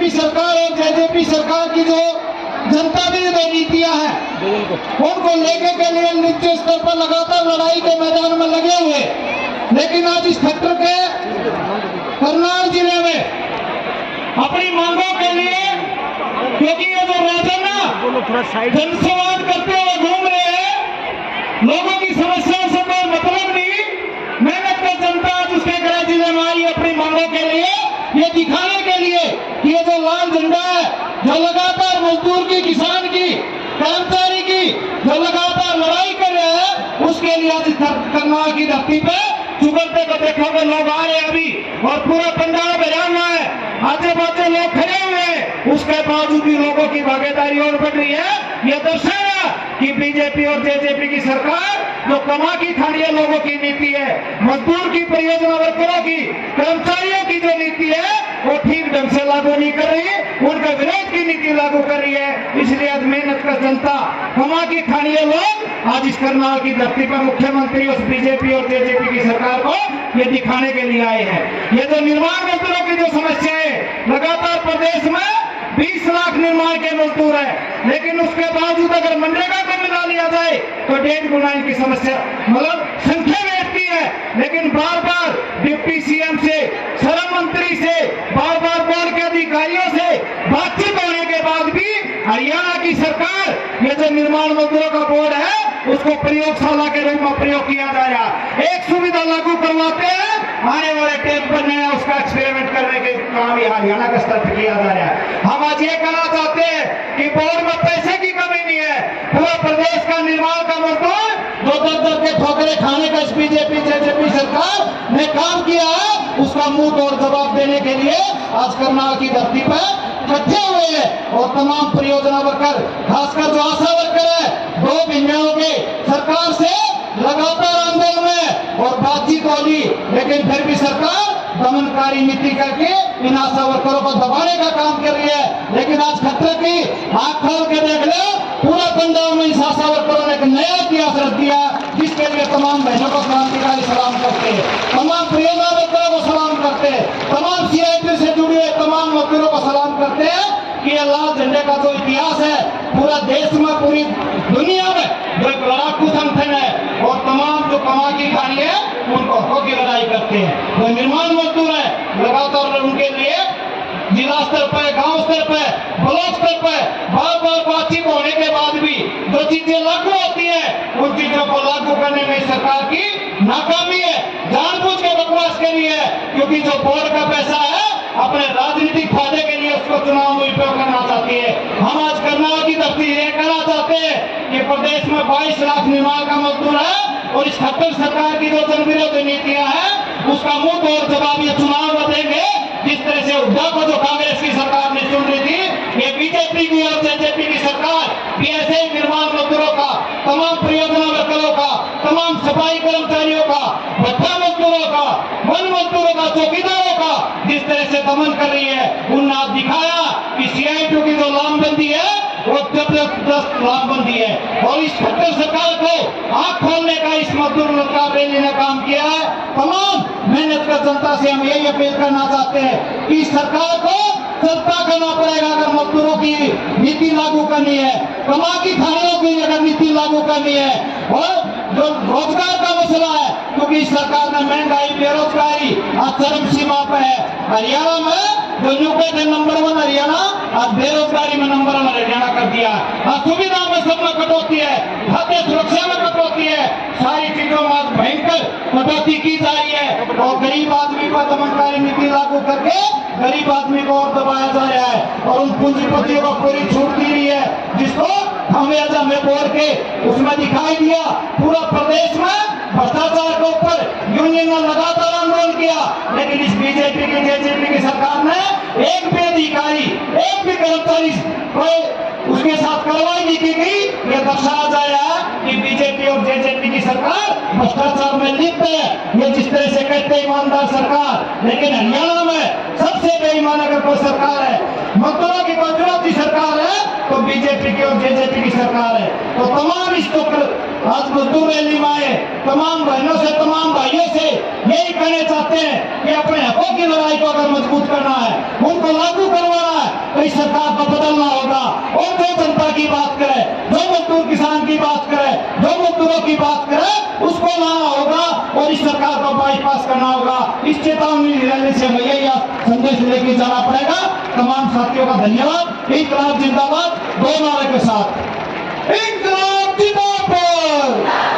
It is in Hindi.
बीजेपी सरकार और जेजेपी सरकार की जो जनता विरोधी नीतियां हैं उनको लेके के लिए निचले स्तर पर लगातार लड़ाई के मैदान में लगे हुए, लेकिन आज इस खट्टर के करनाल जिले में अपनी मांगों के लिए, क्योंकि ये जो राजन जनसंवाद करते हुए घूम रहे हैं, लोगों की समस्याओं से कोई मतलब नहीं, मेहनत कर जनता आज उसके गृह जिले में आई अपनी मांगों के लिए, ये दिखाने के लिए कि ये जो लाल झंडा है जो लगातार मजदूर की, किसान की, कर्मचारी की जो लगातार लड़ाई कर रहे हैं, उसके लिए आज करनाल की धरती पे चुगलते को देखोगे लोग आ रहे हैं अभी, और पूरा पंजाब हरियाणा है, आजू बाजू लोग खड़े हुए हैं, उसके बावजूद भी लोगों की भागीदारी और बढ़ रही है। यह दर्शाया कि बीजेपी और जेजेपी की सरकार जो कमा की खाड़िया लोगों की नीति है, मजदूर की, परियोजना वर्करों की, कर्मचारियों की जो नीति है वो ठीक ढंग से लागू नहीं कर रही, उनका विरोध की नीति लागू कर रही है। इसलिए आज मेहनत कर जनता, कमा की खाड़िया लोग आज इस करनाल की धरती पर मुख्यमंत्री उस बीजेपी और जेजेपी की सरकार को ये दिखाने के लिए आए हैं। ये जो निर्माण मजदूरों की जो समस्या है, लगातार प्रदेश में 20 लाख निर्माण के मजदूर है, लेकिन उसके बावजूद अगर मनरेगा को मिला लिया जाए तो 1.5 गुना इनकी समस्या मतलब संख्या बैठती है। लेकिन बार बार डिप्टी सीएम से, श्रम मंत्री से, बार बार बोर्ड के अधिकारियों से बातचीत होने के बाद भी हरियाणा की सरकार ये जो निर्माण मजदूरों का बोर्ड है उसको प्रयोगशाला के रूप में प्रयोग किया जा रहा है। एक सुविधा लागू करवाते हैं, आने वाले टाइम पर नया उसका एक्सपेरिमेंट करने के काम यहाँ हरियाणा के स्तर पर किया जा रहा है। हम आज ये कहना चाहते हैं कि बोर्ड में पैसे की कमी नहीं है, पूरा प्रदेश का निर्माण का मजदूर जो दर के ठोकरे खाने का इस बीजेपी जेजेपी सरकार ने काम किया है, उसका मुंह तोड़ जवाब देने के लिए आज करनाल की धरती पर इकट्ठे हुए हैं। और तमाम परियोजना वर्कर, खासकर जो आशा वर्कर है, 2 महीने हो गए सरकार से लगातार आंदोलन में और बातचीत होगी, लेकिन फिर भी सरकार दमनकारी नीति करके इन आशा वर्करों को दबाने का काम कर रही है। लेकिन आज खतरे की आंख खोल के देख ले, पूरा पंजाब में इस आशा वर्करों ने एक नया इतिहास रच दिया, जिसके लिए तमाम बहनों को क्रांतिकारी सलाम करते हैं, तमाम परियोजना वर्करों को सलाम करते हैं, तमाम सीआईटी से जुड़े हुए तमाम मजदूरों को सलाम करते हैं कि ये लाल झंडे का जो इतिहास है पूरा देश में, पूरी दुनिया में जो एक लड़ाकू संगठन है और तमाम जो कमा की खानी है उनको हकों की लड़ाई करते हैं। जो निर्माण मजदूर है लगातार उनके लिए जिला स्तर पर, गांव स्तर पर, ब्लॉक स्तर पर बार बार बातचीत होने के बाद भी जो चीजें लागू होती है उन चीजों को लागू करने में सरकार की नाकामी है, जानबूझ के बकवास करी है, क्योंकि जो बोर्ड का पैसा है अपने राजनीतिक फायदे के लिए उसको चुनाव में उपयोग करना चाहती है। हम आज करनाल की धरती ये कहना चाहते हैं कि प्रदेश में 22 लाख निर्माण का मजदूर है और इस खट्टर सरकार की जो जनविरोधी नीतियां हैं उसका मुंह तोड़ जवाब ये चुनाव में देंगे। जिस तरह से उद्योग को जो कांग्रेस की सरकार ने चुन रही थी, ये बीजेपी की और जेजेपी की सरकार भी ऐसे ही निर्माण मजदूरों का, तमाम परियोजना वर्करों का, तमाम सफाई कर्मचारियों का, भट्टा मजदूरों का, वन मजदूरों का, चौकीदारों का जिस तरह से दमन कर रही है, उन्होंने आज दिखाया कि सीआईटी की जो लामबंदी है वो जबरदस्त लामबंदी है। और इस खट्टर सरकार को आंख खोलने का इस मजदूर सरकार रैली ने काम किया है। तमाम मेहनत कर जनता से हम यही अपील करना चाहते हैं कि सरकार को सत्ता करना पड़ेगा अगर मजदूरों की नीति लागू करनी है, कमा की खानियों की अगर नीति लागू करनी है, और जो रोजगार का मसला है, क्योंकि इस सरकार ने महंगाई, बेरोजगारी आज चरम सीमा पर है। हरियाणा में जो यूपी थे नंबर 1 हरियाणा, आज बेरोजगारी में नंबर 1 हरियाणा कर दिया। आज सुविधा में सब में कटौती है, खाद्य सुरक्षा में कटौती है, सारी चीजों में आज भयंकर कटौती की जा रही है और गरीब आदमी पर दमनकारी नीति लागू करके गरीब आदमी को और दबाया जा रहा है और उन पूंजीपतियों को पूरी छूट दी रही है, जिसको खामियाजा में बोल के उसमें दिखाई दिया। पूरा प्रदेश में भ्रष्टाचार के ऊपर यूनियन ने लगातार आंदोलन किया, लेकिन इस बीजेपी की जेजेपी की सरकार ने एक भी अधिकारी, एक भी कर्मचारी को उसके साथ कार्रवाई नहीं की गई। यह दर्शाया जा रहा है कि बीजेपी और जेजेपी की सरकार भ्रष्टाचार में लिप्त है। ये जिस तरह से कहते ईमानदार सरकार, लेकिन हरियाणा में सबसे बेईमान अगर कोई सरकार है, मजदूरों की कोई विरोधी सरकार है तो बीजेपी की और जेजेपी की सरकार है। तो तमाम इसको आज मजदूर रैली में आए तमाम बहनों से, तमाम भाइयों से यही कहना चाहते हैं कि अपने हकों की लड़ाई को अगर मजबूत करना है, उनको लागू करवाना है, तो इस सरकार को बदलना होगा। और जो जनता की बात करे, जो मजदूर किसान की बात करे, जो मजदूरों की बात करे, उसको लाना होगा और इस सरकार को बाईपास करना होगा। इस चेतावनी रैली से हमें यही संदेश लेके जाना पड़ेगा। तमाम साथियों का धन्यवाद। इंकलाब जिंदाबाद, दो नारे के साथ। इंकलाब जिंदाबाद।